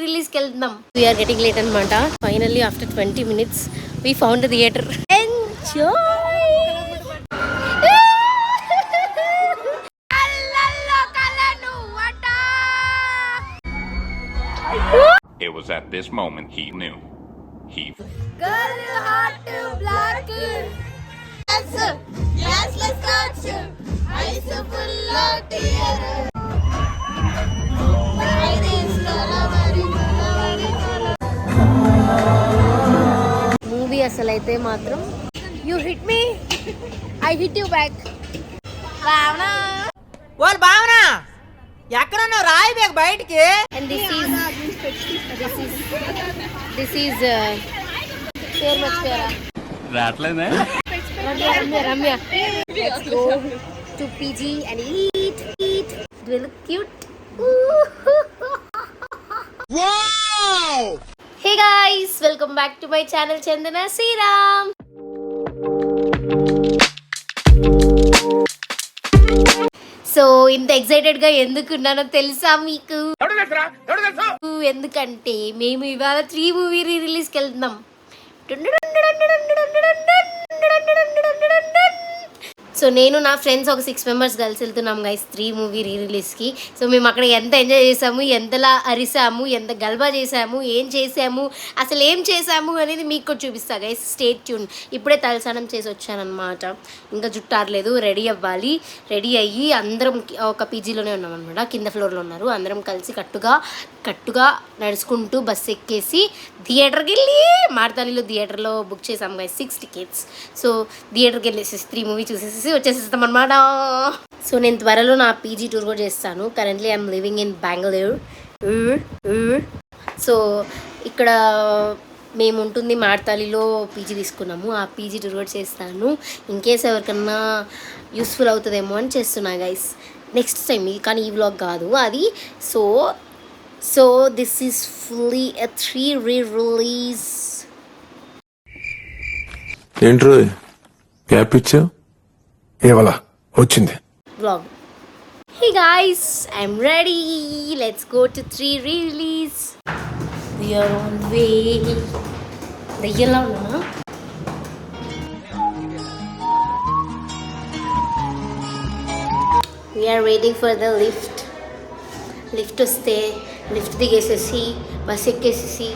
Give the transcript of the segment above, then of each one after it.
Release కి వెళ్తున్నాం. We are getting late అనమాట. Finally after 20 minutes we found the theater. Enjoy. It was at this moment he knew. Girl, hot to black. Yes, let's catch. Ice full of tear. Movie అసలైతే మాత్రం you hit me, I hit you back. Bhavana వాళ్ళు భావనా ఎక్కడ రాయి bag బయటికి. And this is పేరు మర్చిపోయారా? రాట్లేదే Ramya. Let's go to PG and eat. They look cute. Wow! Hey guys, welcome back to my channel Chandana Sriram. So ఇంత excited గా ఎందుకున్నానో తెలుసా మీకు? ఎందుకంటే మేము ఇవాళ 3 మూవీ రిలీజ్ కి వెళ్తున్నాం. సో నేను నా ఫ్రెండ్స్ ఒక 6 members కలిసి వెళ్తున్నాం గైస్ 3 మూవీ రిలీజ్కి. సో మేము అక్కడ ఎంత ఎంజాయ్ చేసాము, ఎంతలా అరిసాము, ఎంత గల్బా చేసాము, ఏం చేసాము, అసలు ఏం చేసాము అనేది మీకు కూడా చూపిస్తా గైస్. Stay tune. ఇప్పుడే తలస్నానం చేసి వచ్చానమాట. ఇంకా జుట్టు ఆరలేదు, రెడీ అవ్వాలి. రెడీ అయ్యి అందరం ఒక పీజీలోనే ఉన్నాం అనమాట. కింద ఫ్లోర్లో ఉన్నారు. అందరం కలిసి కట్టుగా నడుచుకుంటూ బస్సు ఎక్కేసి థియేటర్కి వెళ్ళి మార్తాలిలో థియేటర్లో బుక్ చేసాం గైస్ 6 tickets. సో థియేటర్కి వెళ్ళేసి 3 మూవీ చూసేసి వచ్చేసేస్తాం అనమాట. సో నేను త్వరలో నా పీజీ టూర్ కూడా చేస్తాను. Currently I'm living in Bengaluru. So ఇక్కడ మేము ఉంటుంది మార్తాలిలో పీజీ తీసుకున్నాము. ఆ పీజీ టూర్ కూడా చేస్తాను. ఇన్కేస్ ఎవరికన్నా యూస్ఫుల్ అవుతుందేమో అని చేస్తున్నా గైస్ నెక్స్ట్ టైం. కానీ ఈ వ్లాగ్ కాదు అది. So this is fully a 3 re-release. ఏంట్రో గ్యాప్ ఇచ్చా ఏవలా వచ్చింది vlog. Hey guys, I'm ready. Let's go to 3 re-release. We are on the way. The yellow na. We are waiting for the lift వస్తే lift దిగేసేసి bus ఎక్కేసేసి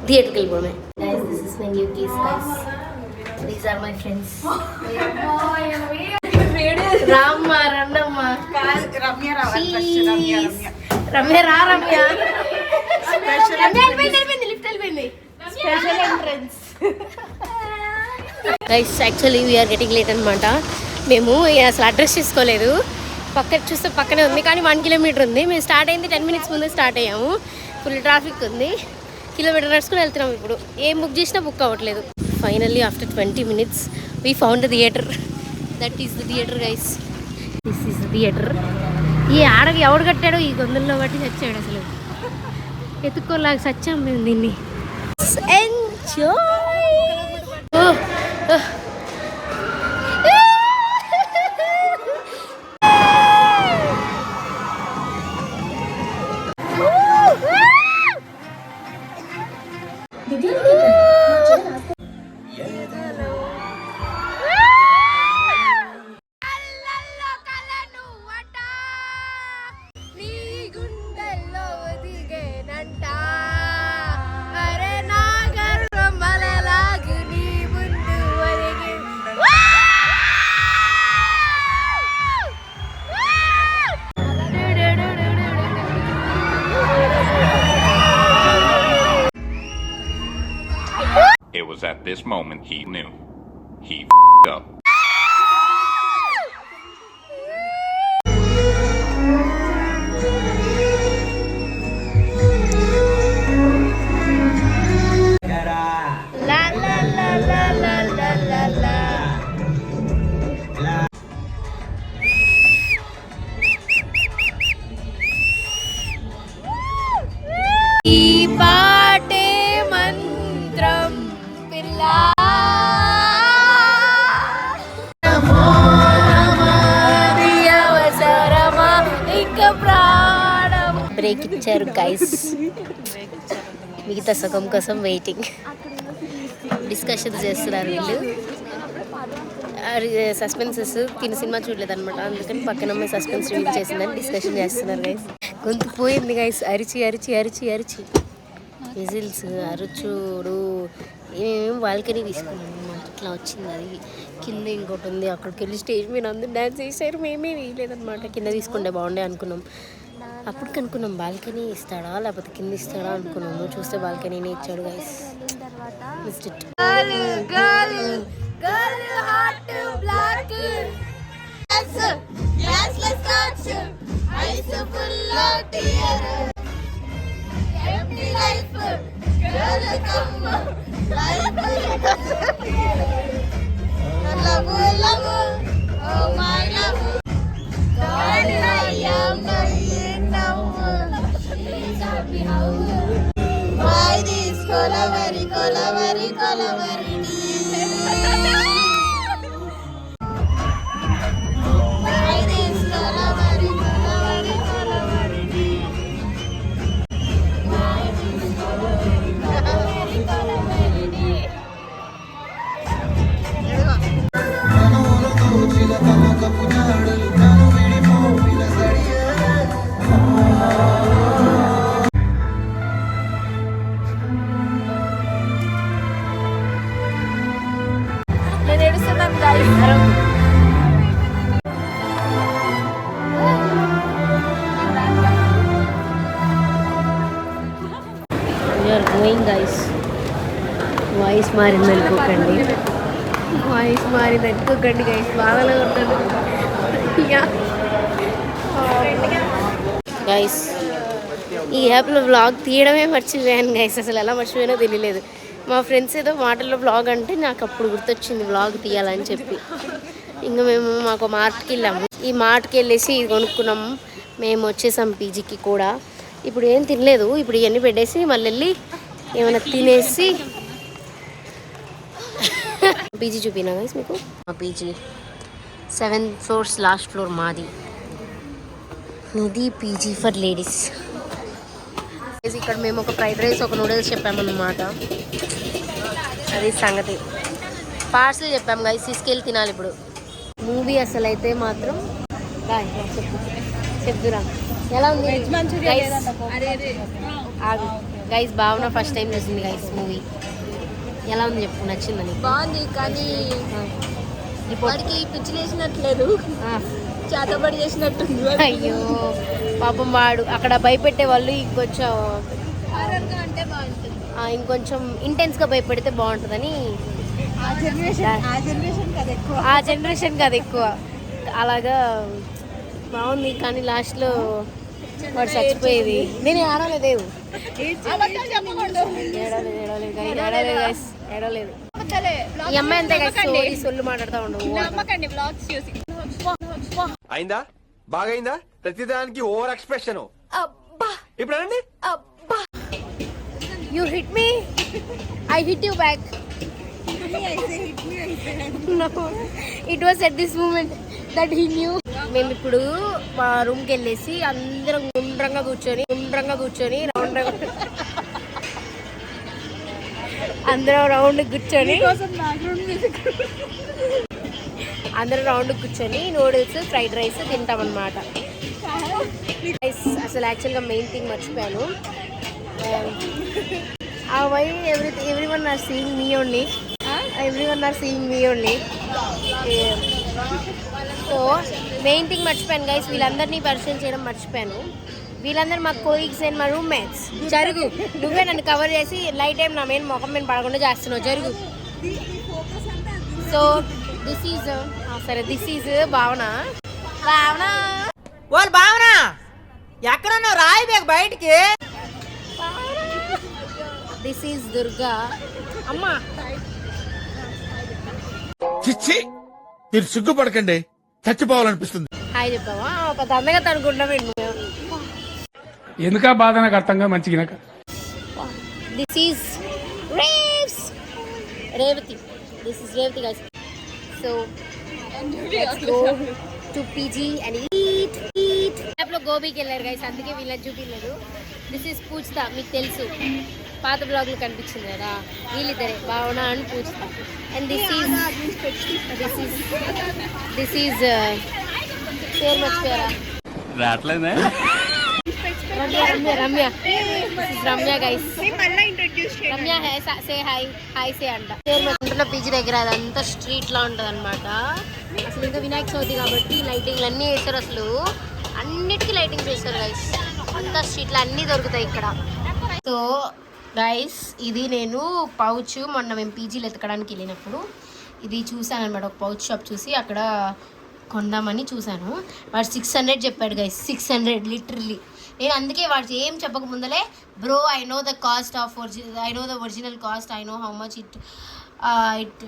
థియేటర్కి వెళ్ళిపోవడమే. Guys, this is my new case guys. These are my friends. రామ్మ రండమ్మ. Ramya lift వెళ్ళిపోయింది. Special entrance. Guys actually we're getting late అనమాట. మేము అసలు address చేసుకోలేదు. పక్కన చూస్తే పక్కనే ఉంది కానీ 1 kilometer ఉంది. మేము స్టార్ట్ అయింది 10 minutes ముందే స్టార్ట్ అయ్యాము. ఫుల్ ట్రాఫిక్ ఉంది. కిలోమీటర్ నడుచుకుని వెళ్తున్నాం. ఇప్పుడు ఏం బుక్ చేసినా బుక్ అవ్వట్లేదు. Finally after 20 minutes we found the theater. That is the theater guys. This is the theater. ఈ ఆడకి ఎవడు కట్టాడో ఈ గొంతుల్లో బట్టి చచ్చాడు. అసలు ఎత్తుకోలాగా చచ్చాం మేము దీన్ని. Enjoy. It was at this moment he knew. He up. ప్రాణ బ్రేక్ ఇచ్చారు గైస్. మిగతా సగం కోసం వెయిటింగ్. డిస్కషన్స్ చేస్తున్నారు వీళ్ళు. సస్పెన్సెస్ తిని సినిమా చూడలేదు అనమాట, అందుకని పక్కన అమ్మాయి సస్పెన్స్ రివీల్ చేసిందని డిస్కషన్ చేస్తున్నారు గైస్. గొంతు పోయింది గైస్, అరిచి అరిచి అరిచి అరిచి విజిల్స్ అరుచుడు. ఏమేమి బాల్కనీ తీసుకున్నాను అనమాట, ఇట్లా వచ్చింది. అది కింద ఇంకోటి ఉంది, అక్కడికి వెళ్ళి స్టేజ్ మీద అందరూ డ్యాన్స్ చేశారు, మేమే వేయలేదన్నమాట. కింద తీసుకుంటే బాగుండే అనుకున్నాం. అప్పుడు కనుక్కున్నాం బాల్కనీ ఇస్తాడా లేకపోతే కింద ఇస్తాడా అనుకున్నాము. చూస్తే బాల్కనీనే ఇచ్చాడు గైస్. Missed it. వాయిస్ మారింది అనుకోకండి, వాయిస్ మారింది అనుకోకండి గైస్. బాగానే ఉంటాను గైస్. ఈ యాప్లో వ్లాగ్ తీయడమే మర్చిపోయాను గైస్. అసలు ఎలా మర్చిపోయానో తెలియలేదు. మా ఫ్రెండ్స్ ఏదో మాటల్లో వ్లాగ్ అంటే నాకు అప్పుడు గుర్తొచ్చింది వ్లాగ్ తీయాలని చెప్పి. ఇంకా మేము మాకు మార్ట్కి వెళ్ళాము. ఈ మార్ట్కి వెళ్ళేసి ఇది కొనుక్కున్నాము. మేము వచ్చేసాం పీజీకి కూడా. ఇప్పుడు ఏం తినలేదు, ఇప్పుడు ఇవన్నీ పెట్టేసి మళ్ళీ వెళ్ళి ఏమైనా తినేసి పీజీ చూపినా గైస్ మీకు. మా PG 7th floor last floor మాది. ఇది పీజీ ఫర్ లేడీస్. ఇక్కడ మేము ఒక ఫ్రైడ్ రైస్ ఒక నూడిల్స్ చెప్పామన్నమాట. అది సంగతి. పార్సల్ చెప్పాము గైస్, తీసుకెళ్ళి తినాలి ఇప్పుడు. మూవీ అసలు అయితే మాత్రం చెప్తురా ఎలా ఉంది గైస్. భావన ఫస్ట్ టైం చూసింది గైస్ మూవీ. ఎలా ఉంది చెప్పు, నచ్చిందని? బాగుంది, కానీ వాడికి పిచ్చి చేసినట్లేదు, చేతబడి చేసినట్టుంది. అయ్యో పాపం వాడు అక్కడ భయపెట్టే వాళ్ళు ఇంకొంచెం అంటే బాగుంటుంది, ఇంకొంచెం ఇంటెన్స్గా భయపెడితే బాగుంటుందని. ఆ జనరేషన్ కదా ఎక్కువ అలాగా బాగుంది. కానీ లాస్ట్లో వాడు చచ్చిపోయేది. నేను ఏడలేదు ఏడలేదు. ఈ అమ్మాయి అంతే కదా సొల్లు మాట్లాడుతూ ఉండవు. అయిందా బాగైందా? ప్రతిదానికి ఓవర్ ఎక్స్ప్రెషన్. ఇప్పుడు అనండి. You hit me, I hit you back. It was at this moment that he knew. మేము ఇప్పుడు మా రూమ్కి వెళ్ళేసి అందరం గుండ్రంగా కూర్చొని అందరం రౌండ్ కూర్చొని నూడిల్స్ ఫ్రైడ్ రైస్ తింటామన్నమాట. అసలు యాక్చువల్గా మెయిన్ థింగ్ మర్చిపోయాను. Why everyone are seeing me only. So main thing మర్చిపోయాను గైస్, వీళ్ళందరినీ పరిచయం చేయడం మర్చిపోయాను. వీళ్ళందరూ మా కోలీగ్స్ అండ్ మా రూమ్మేట్స్. జరుగు, నువ్వే నన్ను కవర్ చేసి లైట్ టైం నా మెయిన్ ముఖం మీద పడకుండా చేస్తున్నావు. జరుగు. సో దిస్ ఈజ్ భావన. వాళ్ళు భావన ఎక్కడున్నావు? రాయి బేగ బయటికి. This is Durga. అమ్మా చిచ్చి, మీరు సిగ్గుపడకండి, చచ్చిపోవాలనిపిస్తుంది. హాయ్ చెప్పావా? పెద్ద అందగా అనుకుంటున్నాం. ఎందుకా బాధ నాకు అర్థంగా మంచిగా. This is Revathi. Guys. So let's go to PG and eat. యాప్లో గోబీకి వెళ్ళారు గైస్, అందుకే వీళ్ళని చూపించలేదు. దిస్ ఈజ్ పూజ్తా, మీకు తెలుసు పాత బ్లాగ్లు కనిపించింది కదా, వీళ్ళిద్దరే భావన అని పూజ్తా. అండ్ దిస్ ఈజ్ పేరు మర్చిపోయారా, రావట్లేదే Ramya Ramya guys. Ramya say hi say అంట. పేరు పీజీ దగ్గర అదంతా స్ట్రీట్ లా ఉంటది అనమాట. అసలు ఇంకా వినాయక చవితి కాబట్టి లైటింగ్లు అన్నీ వేస్తారు, అసలు అన్నిటికీ లైటింగ్స్ వేస్తారు గైస్. అంతా స్ట్రీట్లో అన్నీ దొరుకుతాయి ఇక్కడ. సో గైస్ ఇది నేను పౌచ్ మొన్న మేము పీజీలో ఎతకడానికి వెళ్ళినప్పుడు ఇది చూసాను అనమాట. ఒక పౌచ్ షాప్ చూసి అక్కడ కొందామని చూశాను. వాడు 600 చెప్పాడు గైస్, 600 లిటరలీ. నేను అందుకే వాడు ఏం చెప్పక ముందలే bro I know the cost of I know the original cost, I know how much it it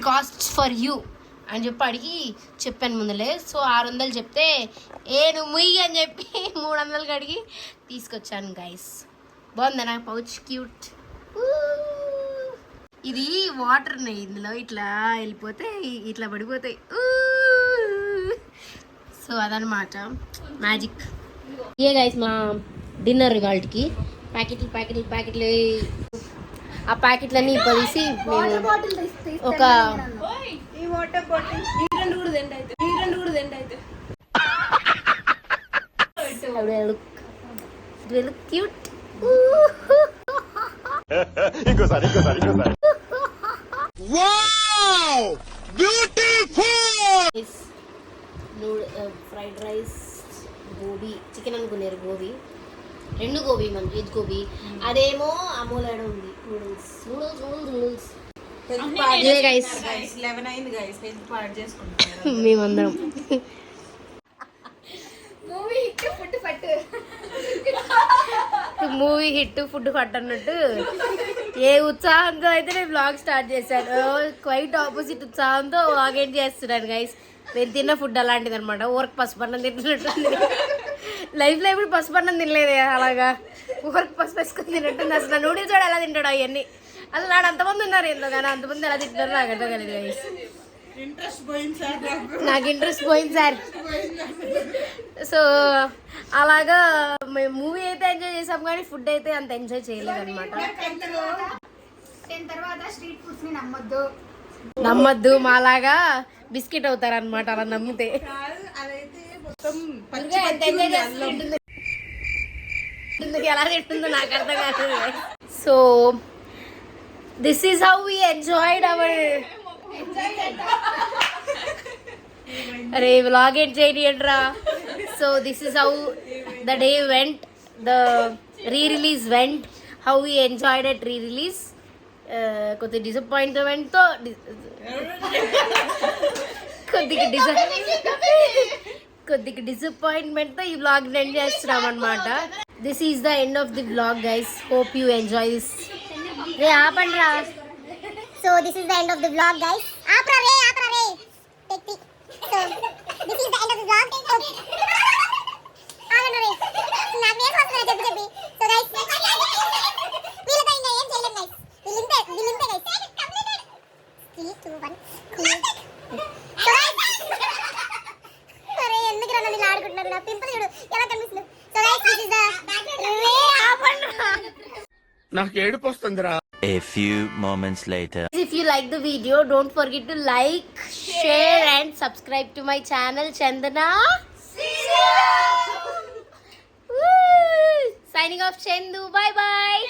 cost for you అని చెప్పి అడిగి చెప్పాను ముందలే. సో 600 చెప్తే నువ్వు ముయ్యి అని చెప్పి 300కి అడిగి తీసుకొచ్చాను గైస్. బాగుందా నా పౌచ్, క్యూట్. ఇది వాటర్ ఉన్నాయి ఇందులో, ఇట్లా వెళ్ళిపోతే ఇట్లా పడిపోతాయి. సో అదనమాట మ్యాజిక్. ఏ గైస్ మా డిన్నర్ వాళ్ళకి ప్యాకెట్లు ఆ ప్యాకెట్లన్నీ తీసి మేము ఒక cute. Fried rice, gobi chicken అనుకున్నారు, గోబీ 2 గోబీ, మన వెజ్ గోబీ. అదేమో అమూలాడ ఉంది నూడిల్స్. మేమందరం మూవీ హిట్ ఫుడ్ ఫట్ అన్నట్టు ఏ ఉత్సాహంతో అయితే నేను బ్లాగ్ స్టార్ట్ చేశాను, క్వైట్ ఆపోజిట్ ఉత్సాహంతో వ్లాగ్ ఏం చేస్తున్నాను గైస్. నేను తిన్న ఫుడ్ అలాంటిది అనమాట. ఊరకు పసుపన్నం తింటున్నట్టుంది. లైఫ్లో ఎప్పుడు పసుపన్నం తినలేదు అలాగా, ఊరకు పసుపు వేసుకొని తిన్నట్టుంది. అసలు నా నూడిల్స్ కూడా ఎలా తింటాడు అవన్నీ, అసలు నాడు అంతమంది ఉన్నారు ఏందో కానీ అంతమంది ఎలా తింటారు నాకు అర్థం కలిగి గైస్. నాకు ఇంట్రెస్ట్ పోయింది సార్. సో అలాగా మేము మూవీ అయితే ఎంజాయ్ చేసాం కానీ ఫుడ్ అయితే అంత ఎంజాయ్ చేయలేదు అనమాట. నమ్మద్దు మాలాగా బిస్కెట్ అవుతారనమాట అలా నమ్మితే. ఎలా తింటుందో నాకు అర్థం కాదు. So this is how we enjoyed our అరే వ్లాగ్ ఎండ్ చేయరా. So this is how the day went, the re-release went, how we enjoyed at re-release. కొద్దిగా డిసప్పాయింట్మెంట్తో కొద్దిగా డిసప్పాయింట్మెంట్తో ఈ వ్లాగ్ ఎండ్ చేస్తున్నాం అనమాట. This is the end of the vlog guys. Hope you enjoy this. రే ఆపండి రా. So this is the end of the vlog, guys. Apra re. Take the. So this is the end of the vlog. Aganu re. Na me hosna cheppi. So guys, we'll go in the end cheyalem guys. We'll guys. 3, 2, 1. So guys. Are enduku ra nalli aadukuntunnaru na pimple chudu ela kanipistundi. So guys, this is the re apanra. నాకు ఏడుపు వస్తుందిరా. A few moments later. If you like the video, don't forget to like, share and subscribe to my channel Chandana. Woo! Signing off Chandu. Bye bye.